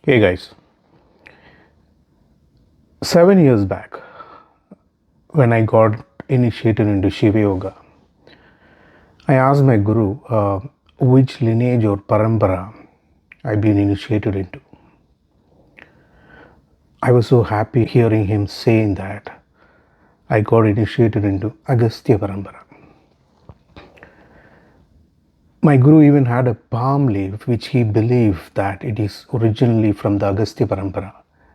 Hey guys, 7 years back when I got initiated into Shiva Yoga, I asked my guru which lineage or parampara I've been initiated into. I was so happy hearing him saying that I got initiated into Agastya Parampara. My guru even had a palm leaf which he believed that it is originally from the Agastya Parampara.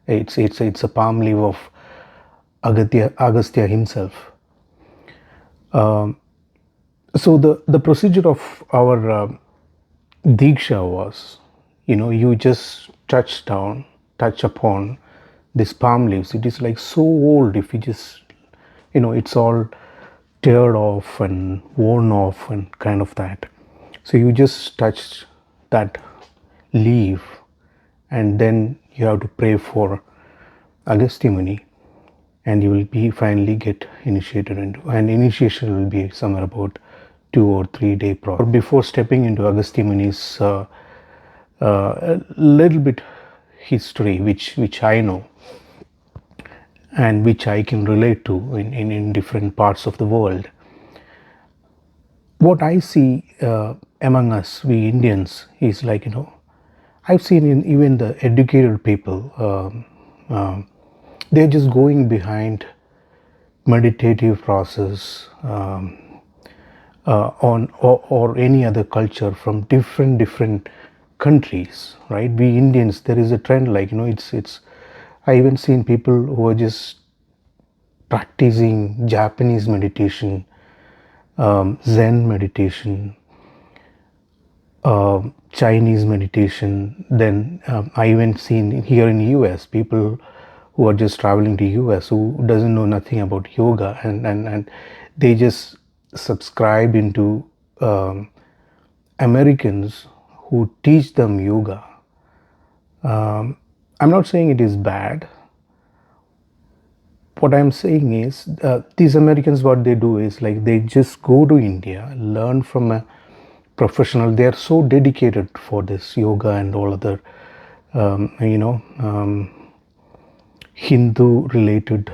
It's a palm leaf of Agastya himself. So the procedure of our Diksha was, you just touch upon these palm leaves. It is like so old if you just, it's all teared off and worn off and kind of that. So you just touch that leaf and then you have to pray for Agastya Muni and you will be finally get initiated into, and initiation will be somewhere about 2 or 3 day process. Before stepping into Agastya Muni's a little bit history which I know and which I can relate to in different parts of the world. What I see among us, we Indians, is like, I've seen in even the educated people, they're just going behind meditative process or any other culture from different countries, right? We Indians, there is a trend like, it's I even seen people who are just practicing Japanese meditation, Zen meditation, Chinese meditation. Then I even seen here in US people who are just traveling to US who doesn't know nothing about yoga and they just subscribe into Americans who teach them yoga. I'm not saying it is bad. What I'm saying is these Americans, what they do is like they just go to India, learn from a professional. They are so dedicated for this yoga and all other Hindu related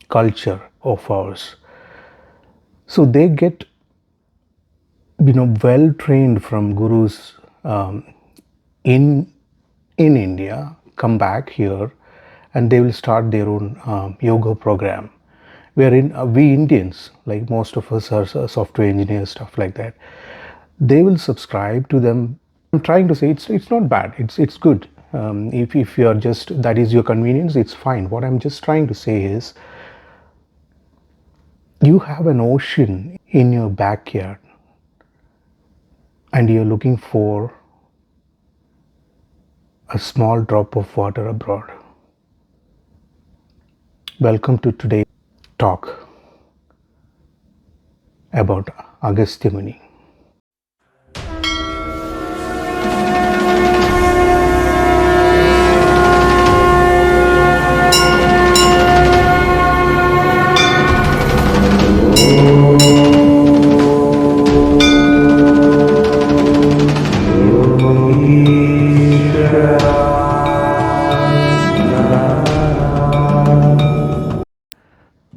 culture of ours. So they get well trained from gurus in India, come back here, and they will start their own yoga program. Wherein we Indians, like most of us are software engineers, stuff like that, they will subscribe to them. I'm trying to say it's not bad. It's good. If you are just, that is your convenience, it's fine. What I'm just trying to say is, you have an ocean in your backyard and you're looking for a small drop of water abroad. Welcome to today's talk about Agastya Muni.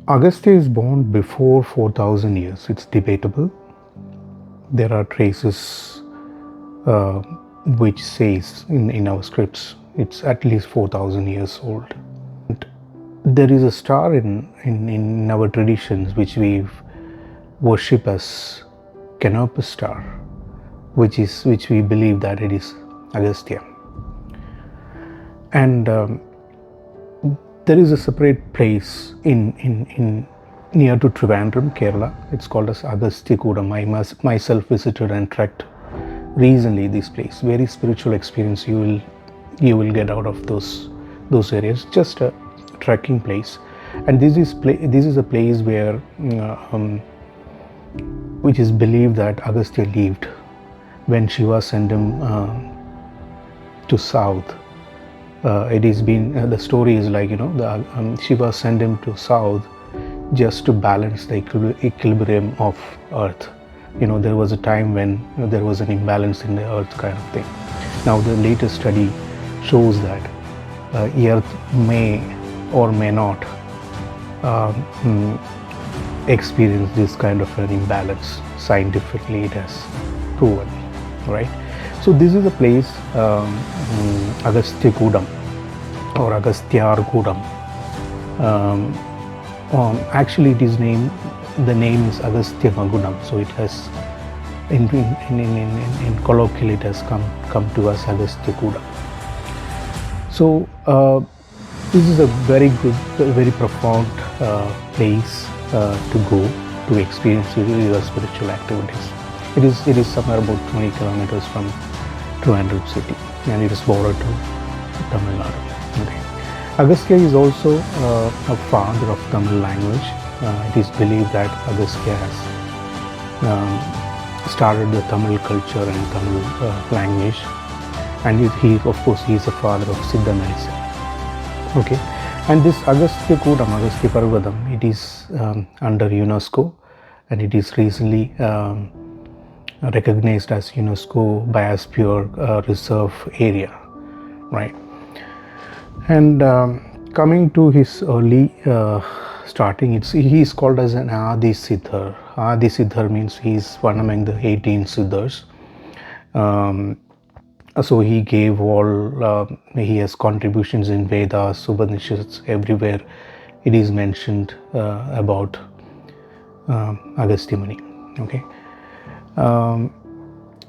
Agastya is born before 4,000 years. It's debatable. There are traces which says in our scripts it's at least 4,000 years old. And there is a star in our traditions which we worship as Canopus star, which we believe that it is Agastya. And there is a separate place in near to Trivandrum, Kerala. It's called as Agastyakuram. I myself visited and trekked recently this place. Very spiritual experience you will get out of those areas. Just a trekking place, and this is a place where which is believed that Agastya lived when Shiva sent him to south. It is been the story is like Shiva sent him to south just to balance the equilibrium of earth. There was a time when there was an imbalance in the earth kind of thing. Now the latest study shows that Earth may or may not experience this kind of an imbalance. Scientifically, it has proven, right? So this is a place, Agastya Kudam or Agastyarkudam. Actually, it is named. The name is Agastya Magunam. So it has, in colloquial, it has come to us Agastya Kudam. So this is a very good, very profound place to go to experience your spiritual activities. It is somewhere about 20 kilometers from Trivandrum city, and it is bordered to Tamil Nadu. Okay. Agastya is also a father of Tamil language. It is believed that Agastya has started the Tamil culture and Tamil language, and he of course he is the father of Siddha medicine. Okay, and this Agastya Kudam, Agastyaparva, it is under UNESCO, and it is recently recognized as UNESCO Biosphere Reserve area, right? And coming to his early starting, he is called as an Adi Siddhar. Adi Siddhar means he is one among the 18 Siddhars. So he gave all, he has contributions in Vedas, Upanishads, everywhere it is mentioned about Agastya Muni. Okay.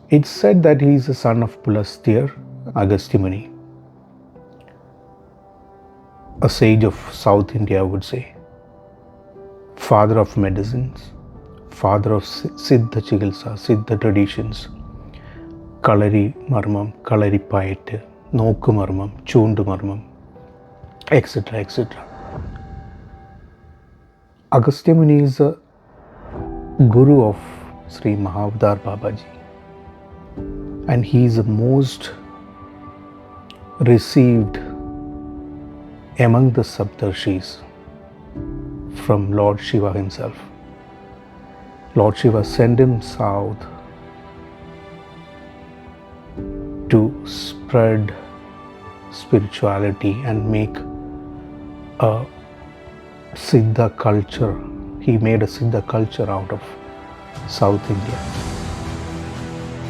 It's said that he is the son of Pulasthyar, Agastya Muni, a sage of South India, I would say, father of medicines, father of Siddha Chikilsa, Siddha traditions, Kalari Marmam, Kalari Payet, Nokku Marmam, Chundu Marmam, etc. etc. Agastya Muni is a guru of Sri Mahavdar Babaji, and he is the most received among the Saptarshis from Lord Shiva himself. Lord Shiva sent him south to spread spirituality and make a Siddha culture. He made a Siddha culture out of South India,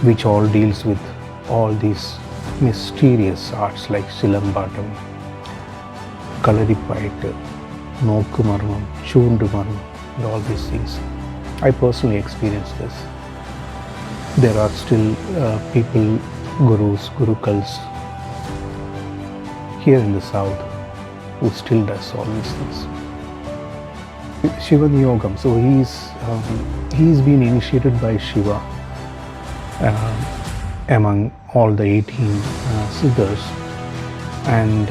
which all deals with all these mysterious arts like Silambatam, Kalaripayattu, Nokku Marmam, Chundu Marmam, and all these things. I personally experienced this. There are still people, gurus, gurukuls here in the south who still does all these things. Shiva Niyogam. So he's been initiated by Shiva among all the 18 Siddhas, and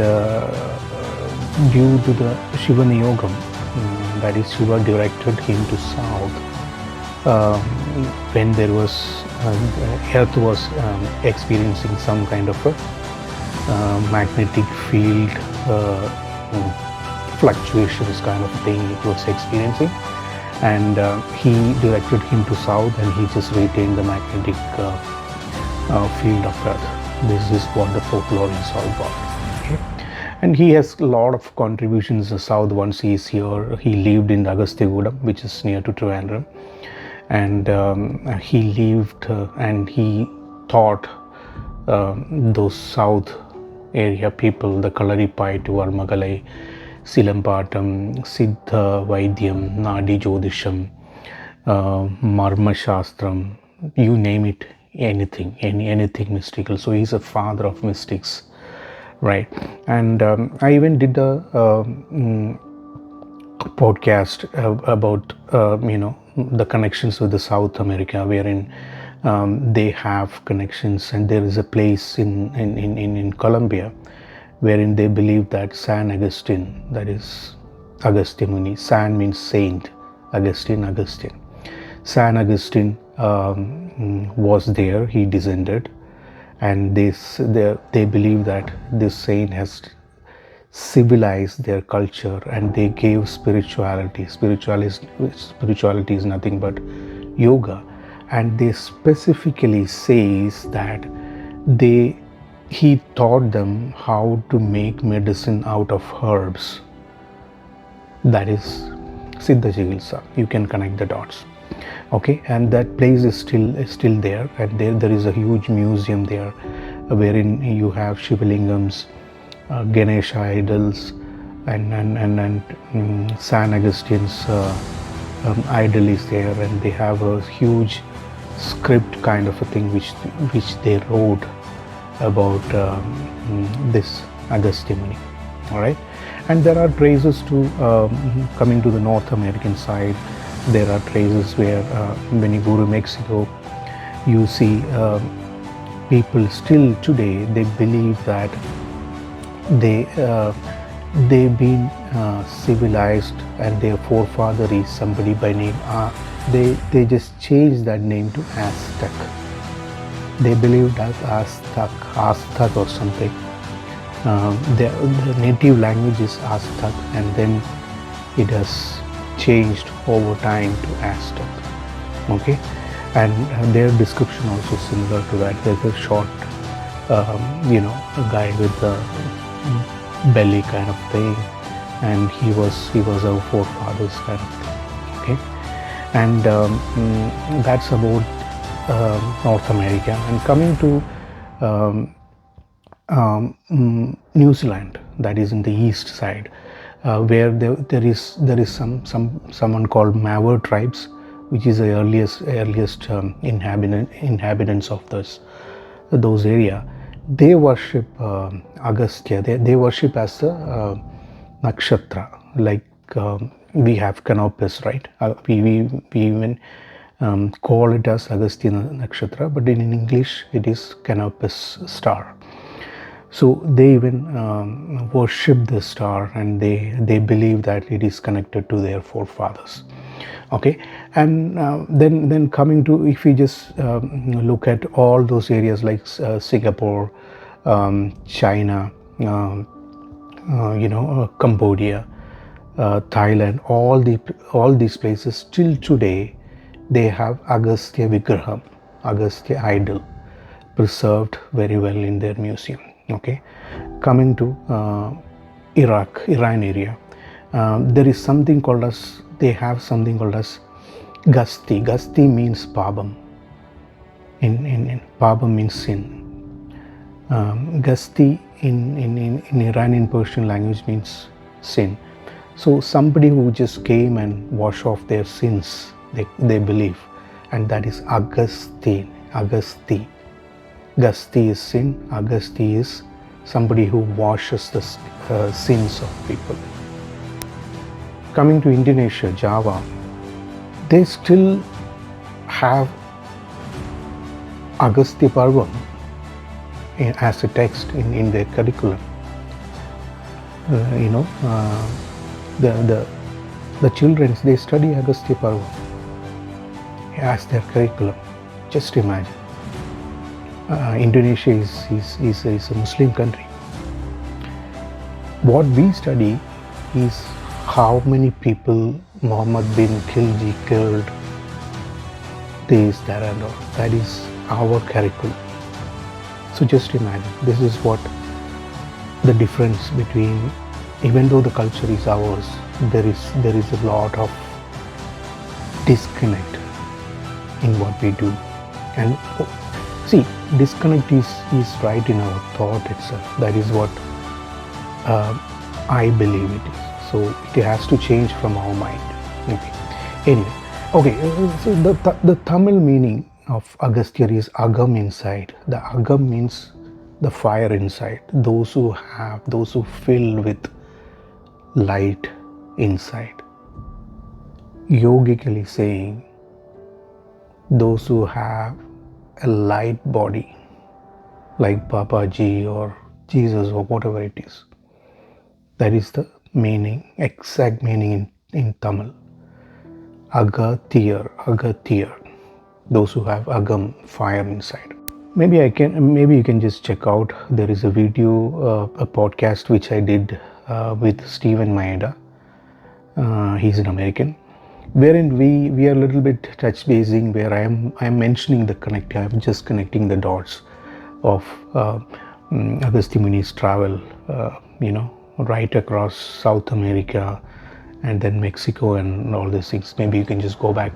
due to the Shiva Niyogam, that is Shiva directed him to south when there was Earth was experiencing some kind of a magnetic field fluctuations kind of thing it was experiencing, and he directed him to south, and he just retained the magnetic field of Earth. This is what the folklore is all about. Okay? And he has a lot of contributions in the south. Once he is here, he lived in Agastya Kudam, which is near to Trivandrum, and he lived and he taught those south area people, the Kalaripayattu, Varmagalai, Silampatam, Siddha, Vaidyam, Nadi Jodisham, Marma Shastram, you name it, anything mystical. So he's a father of mystics, right? And I even did a podcast about the connections with the South America, wherein they have connections, and there is a place in Colombia wherein they believe that San Agustin, that is Agastya Muni, San means saint, Agustin. San Agustin was there, he descended, and they believe that this saint has civilized their culture, and they gave spirituality. Spirituality is nothing but yoga, and they specifically says that they he taught them how to make medicine out of herbs. That is Siddha Chikitsa. You can connect the dots. Okay, and that place is still there, and there is a huge museum there, wherein you have Shivalingams, Ganesha idols, and San Augustine's idol is there, and they have a huge script kind of a thing which they wrote about this Agastya Muni. All right, and there are traces to coming to the North American side. There are traces where when you go to Mexico, you see people still today, they believe that they've been civilized, and their forefather is somebody by name. They just changed that name to Aztec. They believe that Aztec or something. The native language is Aztec, and then it has changed over time to Aztec. Okay, and their description also similar to that. There's a short, a guy with a belly kind of thing, and he was our forefathers kind of thing. Okay, and that's about North America. And coming to New Zealand, that is in the east side, where there is someone called Maori tribes, which is the earliest inhabitants of those area. They worship Agastya. They worship as a nakshatra, like we have Canopus, right? We even call it as Agastya nakshatra, but in English it is Canopus star. So they even worship the star, and they believe that it is connected to their forefathers. Okay, and then coming to, if we just look at all those areas like Singapore, China, Cambodia, Thailand, all these places, still today they have Agastya Vigraham, Agastya idol, preserved very well in their museum. Okay, coming to Iran area, there is something called as, they have something called as Gasti. Gasti means Pabam. In Pabam means sin. Gasti in Iranian Persian language means sin. So somebody who just came and wash off their sins, they believe, and that is Agasti. Gasti is sin. Agasti is somebody who washes the sins of people. Coming to Indonesia, Java, they still have Agastyaparva as a text in their curriculum. The children, they study Agastyaparva as their curriculum. Just imagine. Indonesia is a Muslim country. What we study is how many people Muhammad bin Khilji killed, this, that, and all. That is our curriculum. So just imagine, this is what the difference between, even though the culture is ours, there is a lot of disconnect in what we do. And see, disconnect is right in our thought itself. That is what I believe it is. So it has to change from our mind. Okay. Anyway, okay. So the Tamil meaning of Agastya is Agam, inside. The Agam means the fire inside. Those who fill with light inside. Yogically saying, those who have a light body, like Papaji or Jesus or whatever it is. That is the meaning, exact meaning in Tamil. Agattiyar, those who have Agam, fire inside. Maybe you can just check out. There is a video, a podcast which I did with Stephen Maeda. He's an American, wherein we are a little bit touch basing, where I am mentioning the connect. I am just connecting the dots of Agastya Muni's travel, right across South America and then Mexico and all these things. Maybe you can just go back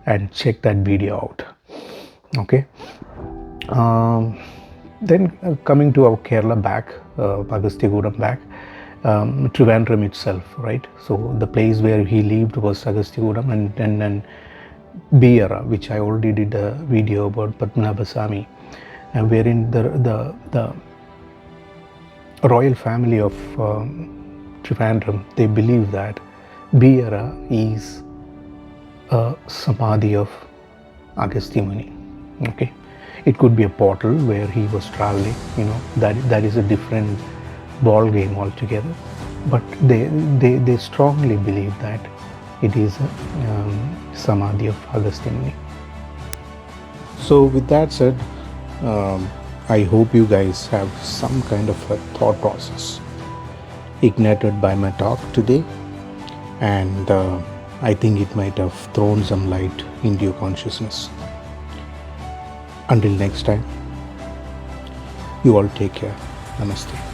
and check that video out. Okay. Then coming to our Kerala back, Agastyaguram back, Trivandrum itself, right? So the place where he lived was Agastyaguram, and Biyara, which I already did a video about Padmanabhaswamy, wherein the royal family of Trivandrum, they believe that Biyara is a samadhi of Agastya Muni. Okay, it could be a portal where he was traveling. That is a different ball game altogether. But they strongly believe that it is a samadhi of Agastya Muni. So with that said, I hope you guys have some kind of a thought process ignited by my talk today, and I think it might have thrown some light into your consciousness. Until next time, you all take care. Namaste.